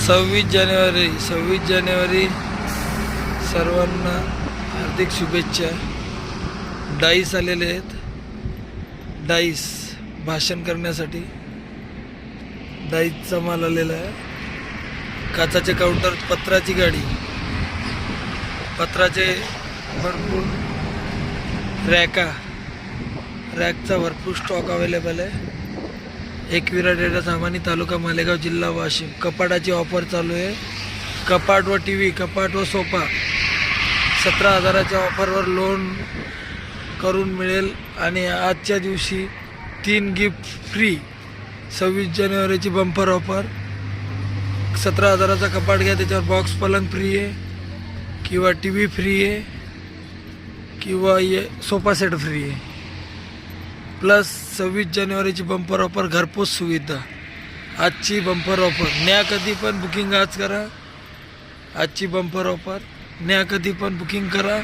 26 जानेवारी सर्वांना हार्दिक शुभेच्छा। डाईस आलेले आहेत, डाईस भाषण करण्यासाठी डाईसचा माल आलेला आहे। काचाचे काउंटर, पत्राची गाडी, पत्राचे भरपूर रॅकचा भरपूर स्टॉक अवेलेबल आहे। एकविरा डेटा सामानी, तालुका मालेगाव, जिल्हा वाशिम। कपाटाची ऑफर चालू आहे। कपाट व टी व्ही, कपाट व सोफा 17,000च्या ऑफरवर लोन करून मिळेल आणि आजच्या दिवशी 3 गिफ्ट फ्री। 26 जानेवारीची बंपर ऑफर। 17,000चा कपाट घ्या, त्याच्यावर बॉक्स पलंग फ्री आहे किंवा टी व्ही फ्री आहे किंवा सोफा सेट फ्री आहे। प्लस 26 जानेवारीची बंपर ऑफर, घरपोच सुविधा। आजची बंपर ऑफर, न्या कधी पण बुकिंग आज करा। आजची बंपर ऑफर, न्या कधी पण बुकिंग करा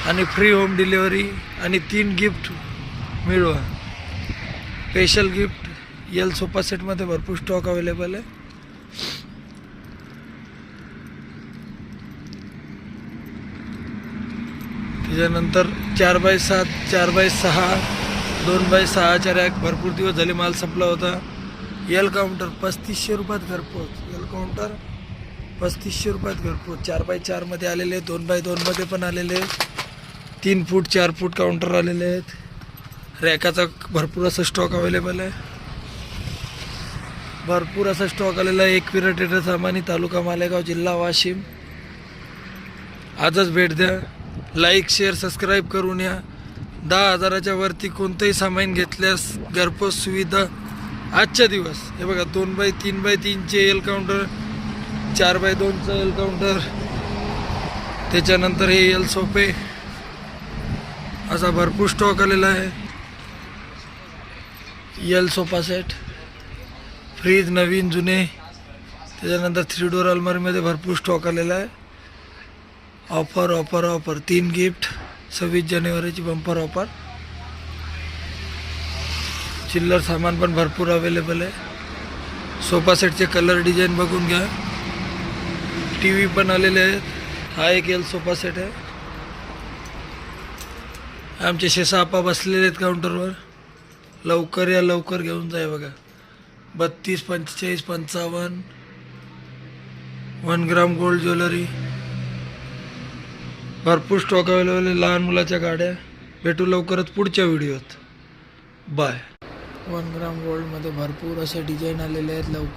आणि फ्री होम डिलिव्हरी आणि 3 गिफ्ट मिळवा। स्पेशल गिफ्ट यल सोफा सेटमध्ये भरपूर स्टॉक अवेलेबल आहे। त्याच्यानंतर 4x7, 4x6, 2x6च्या रॅक भरपूर दिवस झाले माल संपला होता। यल काउंटर 3500 रुपयात घरपोच। यल काउंटर 3500 रुपयात घरपोच। 4x4 मध्ये आलेले, 2x2 मध्ये पण आलेले, 3 फूट 4 फूट काउंटर आलेले आहेत। रॅकाचा भरपूर असा स्टॉक अवेलेबल आहे, भरपूर असा स्टॉक आलेला आहे। एकविरा डेटा सामानी, तालुका मालेगाव, जिल्हा वाशिम। आजच भेट द्या। लाईक, शेअर, सबस्क्राईब करून या। 10,000च्या वरती कोणतंही सामान घेतल्यास घरपोच सुविधा आजच्या दिवस। हे बघा, 2x3x3चे एल काउंटर, 4x2चं एल काउंटर, त्याच्यानंतर हे एल सोफे, असा भरपूर स्टॉक आलेला आहे। एल सोफा सेट, फ्रीज नवीन जुने, त्याच्यानंतर 3 डोअर अलमारीमध्ये भरपूर स्टॉक आलेला आहे। Offer offer offer, 3 gift. 26 जानेवारीची बंपर ऑफर। चिल्लर सामान पण भरपूर अवेलेबल आहे। सोफा सेटचे कलर डिझाईन बघून घ्या। टी व्ही पण आलेले आहेत। हा एक एल सोफा सेट आहे। आमचे शेसापा बसलेले आहेत काउंटरवर। लवकर या, लवकर घेऊन जाय। बघा, 32, 45, 55, 1 ग्राम गोल्ड ज्वेलरी, भरपूर स्टॉक अवेलेबल आहे। लहान मुलाच्या गाड्या। भेटू लवकरच पुढच्या व्हिडिओत। बाय। 1 ग्राम गोल्डमध्ये भरपूर असे डिझाईन आलेले आहेत। लवकर